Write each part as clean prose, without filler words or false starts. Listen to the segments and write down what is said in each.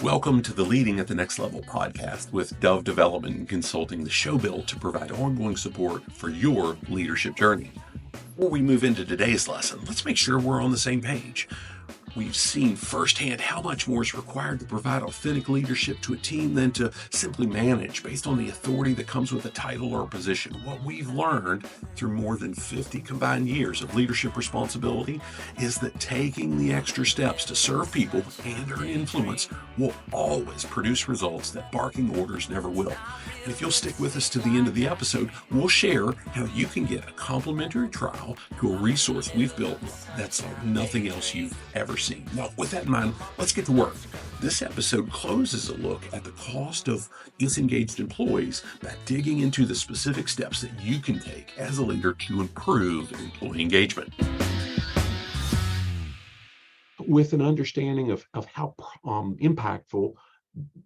Welcome to the Leading at the Next Level podcast with Dove Development and Consulting, the show built to provide ongoing support for your leadership journey. Before we move into today's lesson, let's make sure we're on the same page. We've seen firsthand how much more is required to provide authentic leadership to a team than to simply manage based on the authority that comes with a title or a position. What we've learned through more than 50 combined years of leadership responsibility is that taking the extra steps to serve people and earn influence will always produce results that barking orders never will. And if you'll stick with us to the end of the episode, we'll share how you can get a complimentary trial to a resource we've built that's like nothing else you've ever seen. Now, with that in mind, let's get to work. This episode closes a look at the cost of disengaged employees by digging into the specific steps that you can take as a leader to improve employee engagement. With an understanding of how impactful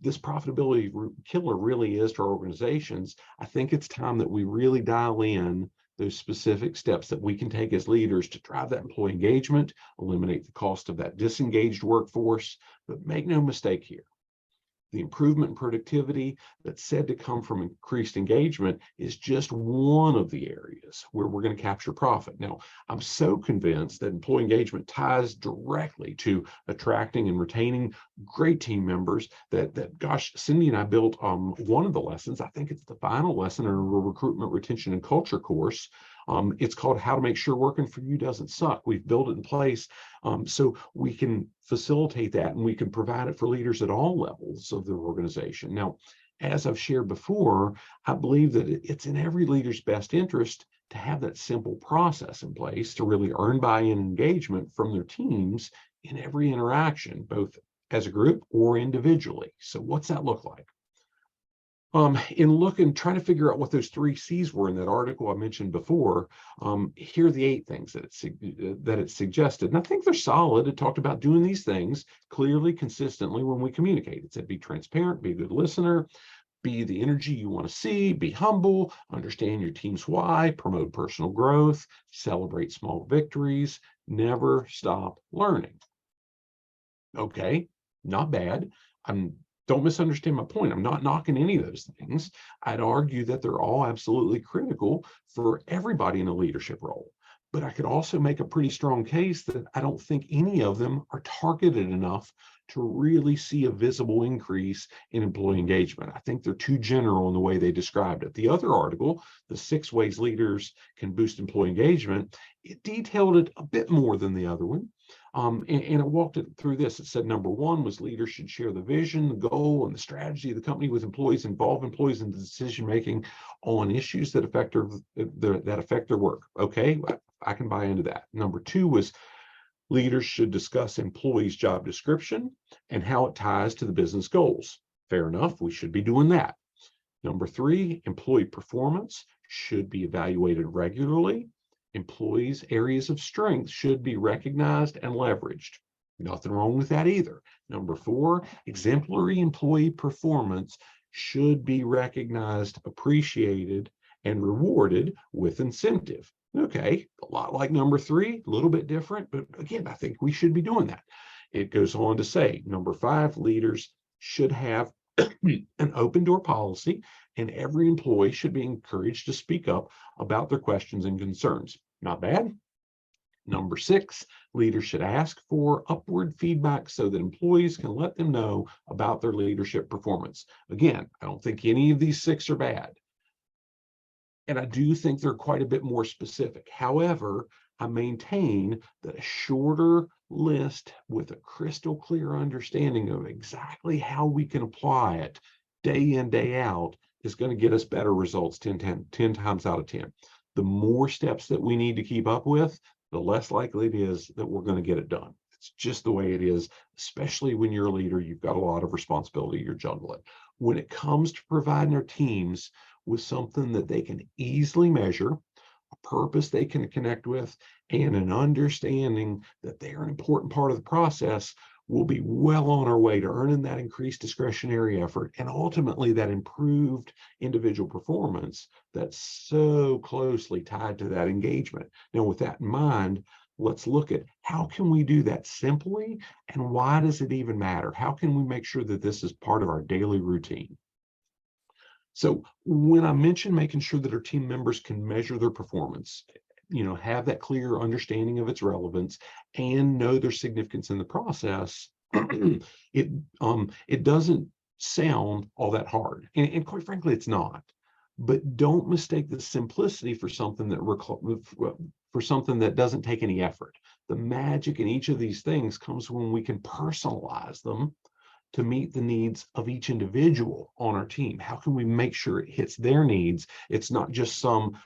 this profitability killer really is to our organizations, I think it's time that we really dial in those specific steps that we can take as leaders to drive that employee engagement, eliminate the cost of that disengaged workforce. But make no mistake here, the improvement in productivity that's said to come from increased engagement is just one of the areas where we're going to capture profit. Now, I'm so convinced that employee engagement ties directly to attracting and retaining great team members that gosh, Cindy and I built one of the lessons, I think it's the final lesson in our recruitment, retention, and culture course. It's called How to Make Sure Working for You Doesn't Suck. We've built it in place so we can facilitate that and we can provide it for leaders at all levels of their organization. Now, as I've shared before, I believe that it's in every leader's best interest to have that simple process in place to really earn buy-in and engagement from their teams in every interaction, both as a group or individually. So what's that look like? In trying to figure out what those 3 C's were in that article I mentioned before, here are the 8 things that it suggested. And I think they're solid. It talked about doing these things clearly, consistently when we communicate. It said be transparent, be a good listener, be the energy you want to see, be humble, understand your team's why, promote personal growth, celebrate small victories, never stop learning. Okay, not bad. Don't misunderstand my point. I'm not knocking any of those things. I'd argue that they're all absolutely critical for everybody in a leadership role. But I could also make a pretty strong case that I don't think any of them are targeted enough to really see a visible increase in employee engagement. I think they're too general in the way they described it. The other article, the 6 ways leaders can boost employee engagement, it detailed it a bit more than the other one. And I walked it through this. It said number 1 was leaders should share the vision, the goal, and the strategy of the company with employees, involve employees in the decision-making on issues that affect their work. Okay, I can buy into that. Number 2 was leaders should discuss employees' job description and how it ties to the business goals. Fair enough, we should be doing that. Number 3, employee performance should be evaluated regularly. Employees' areas of strength should be recognized and leveraged. Nothing wrong with that either. Number 4, exemplary employee performance should be recognized, appreciated, and rewarded with incentive. Okay, a lot like number 3, a little bit different, but again, I think we should be doing that. It goes on to say, number 5, leaders should have an open door policy, and every employee should be encouraged to speak up about their questions and concerns. Not bad. Number 6, leaders should ask for upward feedback so that employees can let them know about their leadership performance. Again, I don't think any of these 6 are bad. And I do think they're quite a bit more specific. However, I maintain that a shorter list with a crystal clear understanding of exactly how we can apply it day in, day out is going to get us better results 10 times out of 10. The more steps that we need to keep up with, the less likely it is that we're going to get it done. It's just the way it is, especially when you're a leader, you've got a lot of responsibility you're juggling. When it comes to providing our teams with something that they can easily measure, a purpose they can connect with, and an understanding that they're an important part of the process, we'll be well on our way to earning that increased discretionary effort and ultimately that improved individual performance that's so closely tied to that engagement. Now, with that in mind, let's look at how can we do that simply, and why does it even matter? How can we make sure that this is part of our daily routine? So when I mention making sure that our team members can measure their performance, have that clear understanding of its relevance and know their significance in the process, it doesn't sound all that hard. And quite frankly, it's not. But don't mistake the simplicity for something that doesn't take any effort. The magic in each of these things comes when we can personalize them to meet the needs of each individual on our team. How can we make sure it hits their needs? It's not just some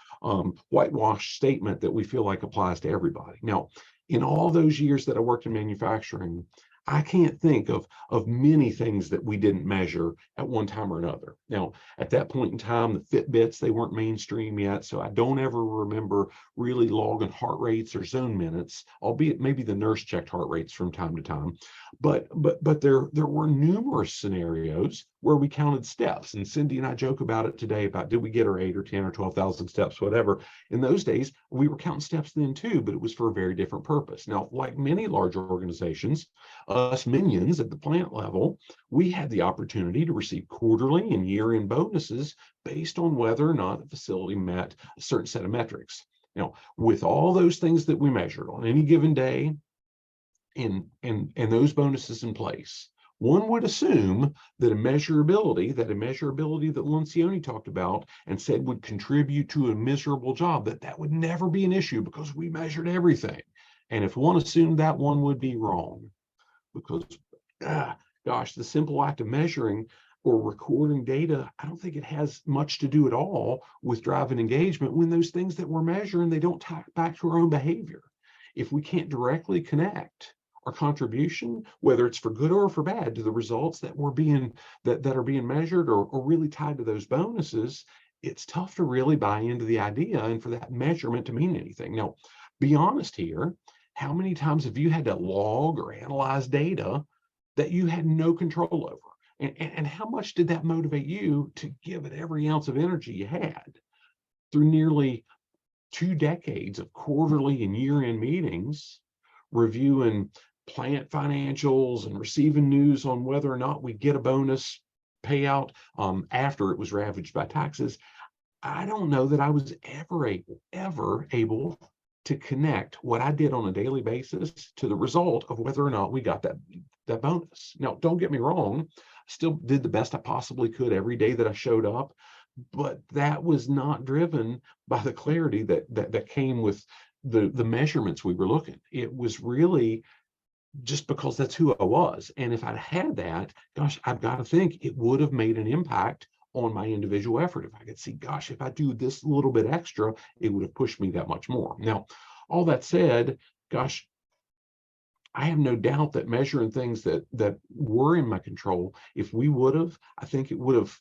whitewashed statement that we feel like applies to everybody. Now, in all those years that I worked in manufacturing, I can't think of many things that we didn't measure at one time or another. Now, at that point in time, the Fitbits, they weren't mainstream yet, so I don't ever remember really logging heart rates or zone minutes, albeit maybe the nurse checked heart rates from time to time. But there were numerous scenarios where we counted steps, and Cindy and I joke about it today about did we get our 8 or 10 or 12,000 steps, whatever. In those days, we were counting steps then too, but it was for a very different purpose. Now, like many large organizations, us minions at the plant level, we had the opportunity to receive quarterly and year-end bonuses based on whether or not the facility met a certain set of metrics. Now, with all those things that we measured on any given day and those bonuses in place, one would assume that a measurability that Lencioni talked about and said would contribute to a miserable job, that would never be an issue because we measured everything. And if one assumed that, one would be wrong. Because, gosh, the simple act of measuring or recording data, I don't think it has much to do at all with driving engagement when those things that we're measuring, they don't tie back to our own behavior. If we can't directly connect our contribution, whether it's for good or for bad, to the results that are being measured or really tied to those bonuses, it's tough to really buy into the idea and for that measurement to mean anything. Now, be honest here. How many times have you had to log or analyze data that you had no control over? And how much did that motivate you to give it every ounce of energy you had? Through nearly 2 decades of quarterly and year-end meetings, reviewing plant financials and receiving news on whether or not we get a bonus payout after it was ravaged by taxes, I don't know that I was ever able to connect what I did on a daily basis to the result of whether or not we got that bonus. Now, don't get me wrong, I still did the best I possibly could every day that I showed up, but that was not driven by the clarity that came with the measurements we were looking. It was really just because that's who I was. And if I'd had that, gosh, I've got to think it would have made an impact on my individual effort. If I could see, gosh, if I do this little bit extra, it would have pushed me that much more. Now, all that said, gosh, I have no doubt that measuring things that were in my control, if we would have, I think it would have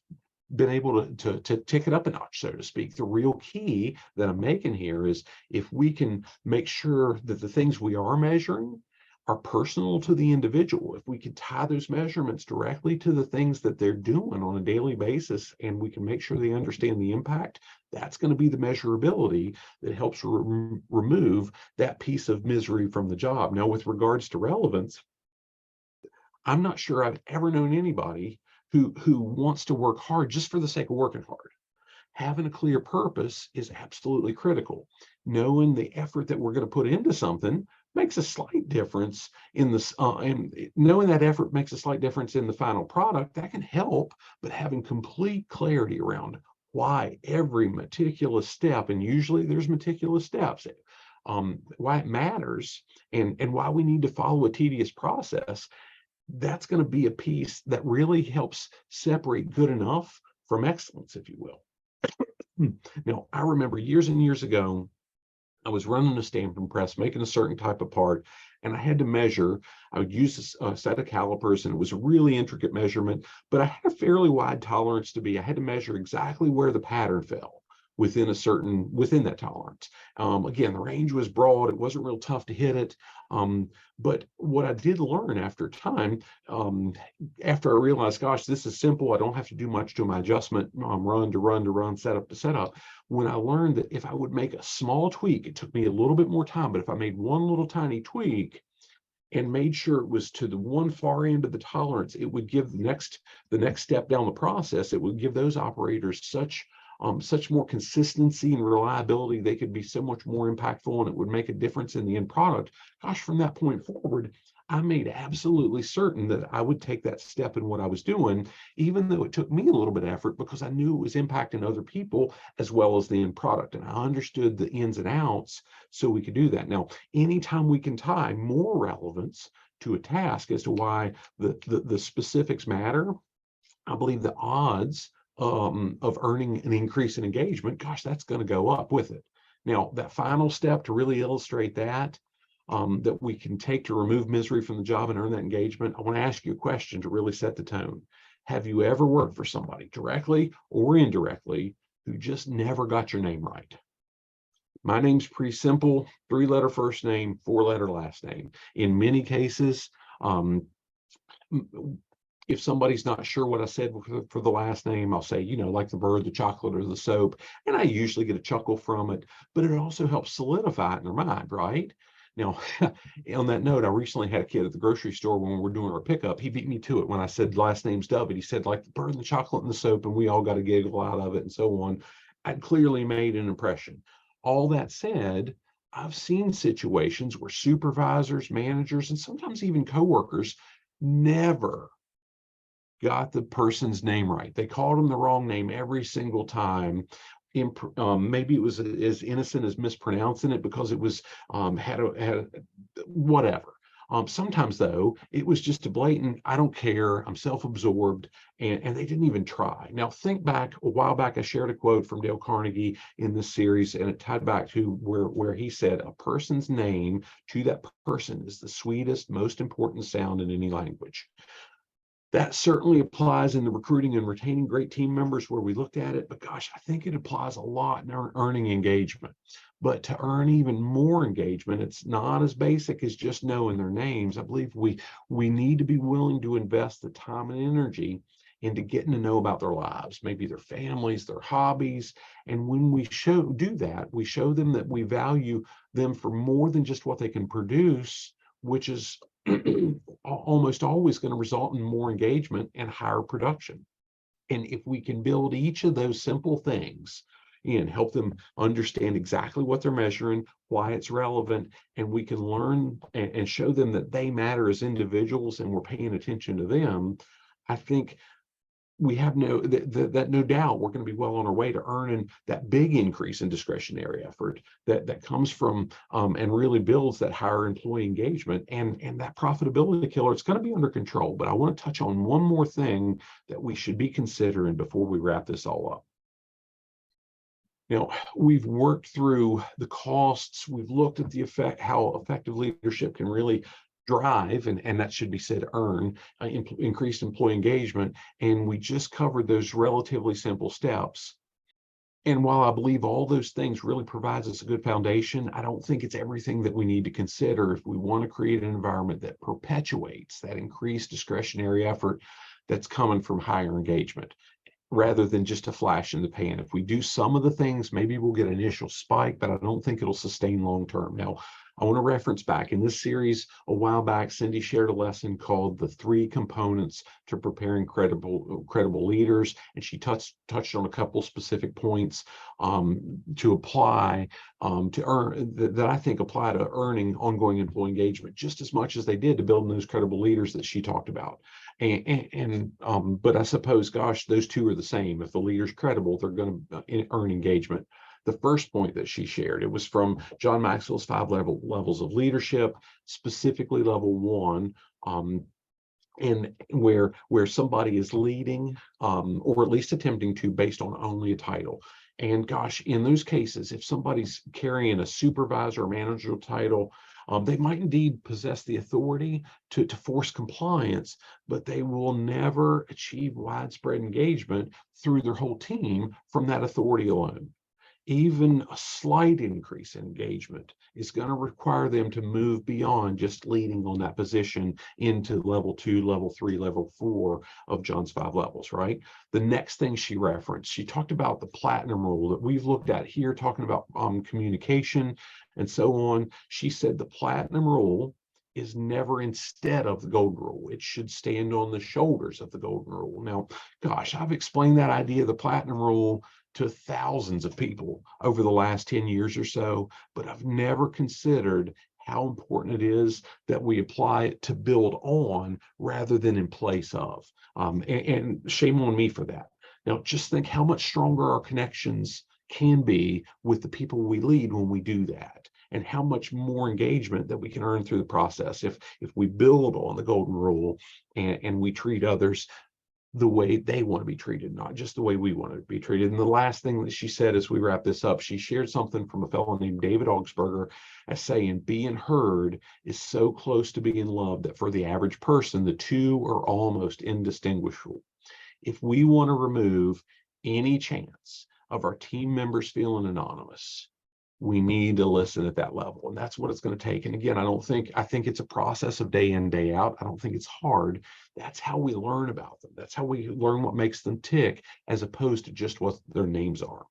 been able to tick it up a notch, so to speak. The real key that I'm making here is if we can make sure that the things we are measuring are personal to the individual, if we can tie those measurements directly to the things that they're doing on a daily basis, and we can make sure they understand the impact, that's going to be the measurability that helps remove that piece of misery from the job. Now, with regards to relevance, I'm not sure I've ever known anybody who wants to work hard just for the sake of working hard. Having a clear purpose is absolutely critical. Knowing the effort that we're going to put into something makes a slight difference in this, and knowing that effort makes a slight difference in the final product, that can help, but having complete clarity around why every meticulous step, and usually there's meticulous steps, why it matters and why we need to follow a tedious process, that's going to be a piece that really helps separate good enough from excellence, if you will. Now, I remember years and years ago, I was running a stamping press, making a certain type of part, and I had to measure. I would use a set of calipers, and it was a really intricate measurement, but I had a fairly wide tolerance to be. I had to measure exactly where the pattern fell. within that tolerance. Again, the range was broad. It wasn't real tough to hit it. But what I did learn after time, after I realized, gosh, this is simple. I don't have to do much to my adjustment, run to run to run, setup to setup. When I learned that if I would make a small tweak, it took me a little bit more time, but if I made one little tiny tweak and made sure it was to the one far end of the tolerance, it would give the next step down the process. It would give those operators such more consistency and reliability. They could be so much more impactful, and it would make a difference in the end product. Gosh, from that point forward, I made absolutely certain that I would take that step in what I was doing, even though it took me a little bit of effort, because I knew it was impacting other people as well as the end product. And I understood the ins and outs so we could do that. Now, anytime we can tie more relevance to a task as to why the specifics matter, I believe the odds of earning an increase in engagement, gosh, that's going to go up with it. Now, that final step to really illustrate that, that we can take to remove misery from the job and earn that engagement, I want to ask you a question to really set the tone. Have you ever worked for somebody, directly or indirectly, who just never got your name right? My name's pretty simple, 3-letter first name, 4-letter last name. In many cases, if somebody's not sure what I said for the last name, I'll say, like the bird, the chocolate, or the soap. And I usually get a chuckle from it, but it also helps solidify it in their mind, right? Now, on that note, I recently had a kid at the grocery store when we were doing our pickup. He beat me to it when I said last name's David. He said, like the bird and the chocolate and the soap, and we all got a giggle out of it and so on. I'd clearly made an impression. All that said, I've seen situations where supervisors, managers, and sometimes even coworkers never got the person's name right. They called him the wrong name every single time. Maybe it was as innocent as mispronouncing it because it was had whatever. Sometimes though, it was just a blatant, I don't care, I'm self-absorbed, and they didn't even try. Now think back, a while back, I shared a quote from Dale Carnegie in this series, and it tied back to where he said, a person's name to that person is the sweetest, most important sound in any language. That certainly applies in the recruiting and retaining great team members where we looked at it, but gosh, I think it applies a lot in earning engagement. But to earn even more engagement, it's not as basic as just knowing their names. I believe we need to be willing to invest the time and energy into getting to know about their lives, maybe their families, their hobbies. And when we do that, we show them that we value them for more than just what they can produce, which is almost always going to result in more engagement and higher production. And if we can build each of those simple things and help them understand exactly what they're measuring, why it's relevant, and we can learn and show them that they matter as individuals and we're paying attention to them, I think we have no doubt we're going to be well on our way to earning that big increase in discretionary effort that comes from and really builds that higher employee engagement and that profitability killer. It's going to be under control. But I want to touch on one more thing that we should be considering before we wrap this all up. We've worked through the costs. We've looked at the effect, how effective leadership can really drive, and that should be said, earn increased employee engagement. And we just covered those relatively simple steps. And while I believe all those things really provides us a good foundation, I don't think it's everything that we need to consider if we want to create an environment that perpetuates that increased discretionary effort that's coming from higher engagement, rather than just a flash in the pan. If we do some of the things, maybe we'll get an initial spike, but I don't think it'll sustain long term. Now, I want to reference back in this series a while back, Cindy shared a lesson called the 3 components to preparing credible leaders. And she touched on a couple specific points to apply to earn that I think apply to earning ongoing employee engagement just as much as they did to building those credible leaders that she talked about. But I suppose, gosh, those two are the same. If the leader's credible, they're going to earn engagement. The first point that she shared, it was from John Maxwell's 5 levels of leadership, specifically level 1, and where somebody is leading, or at least attempting to, based on only a title. And gosh, in those cases, if somebody's carrying a supervisor or managerial title, they might indeed possess the authority to force compliance, but they will never achieve widespread engagement through their whole team from that authority alone. Even a slight increase in engagement is going to require them to move beyond just leading on that position into level 2, level 3, level 4 of John's 5 levels, right? The next thing she referenced, she talked about the platinum rule that we've looked at here, talking about communication and so on. She said the platinum rule is never instead of the golden rule. It should stand on the shoulders of the golden rule. Now, gosh, I've explained that idea of the platinum rule to thousands of people over the last 10 years or so, but I've never considered how important it is that we apply it to build on rather than in place of. And shame on me for that. Now, just think how much stronger our connections can be with the people we lead when we do that, and how much more engagement that we can earn through the process if we build on the golden rule and we treat others the way they want to be treated, not just the way we want to be treated. And the last thing that she said as we wrap this up, she shared something from a fellow named David Augsburger as saying, being heard is so close to being loved that for the average person, the two are almost indistinguishable. If we want to remove any chance of our team members feeling anonymous, we need to listen at that level. And that's what it's going to take. And again, I think it's a process of day in, day out. I don't think it's hard. That's how we learn about them. That's how we learn what makes them tick, as opposed to just what their names are.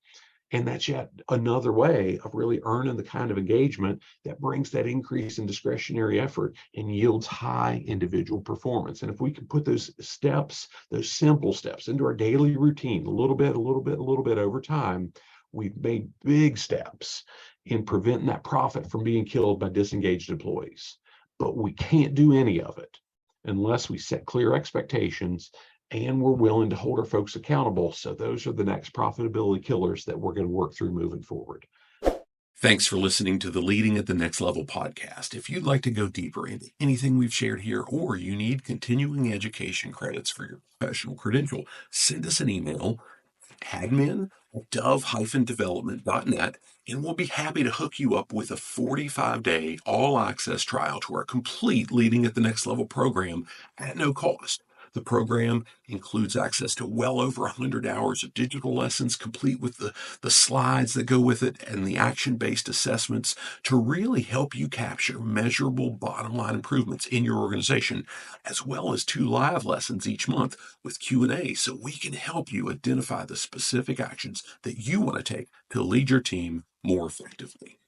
And that's yet another way of really earning the kind of engagement that brings that increase in discretionary effort and yields high individual performance. And if we can put those steps, those simple steps into our daily routine, a little bit, a little bit, a little bit over time, we've made big steps in preventing that profit from being killed by disengaged employees. But we can't do any of it unless we set clear expectations and we're willing to hold our folks accountable. So those are the next profitability killers that we're going to work through moving forward. Thanks for listening to the Leading at the Next Level podcast. If you'd like to go deeper into anything we've shared here, or you need continuing education credits for your professional credential, send us an email, admin@dove-development.net, and we'll be happy to hook you up with a 45-day all-access trial to our complete Leading at the Next Level program at no cost. The program includes access to well over 100 hours of digital lessons, complete with the slides that go with it and the action-based assessments to really help you capture measurable bottom line improvements in your organization, as well as 2 live lessons each month with Q&A, so we can help you identify the specific actions that you want to take to lead your team more effectively.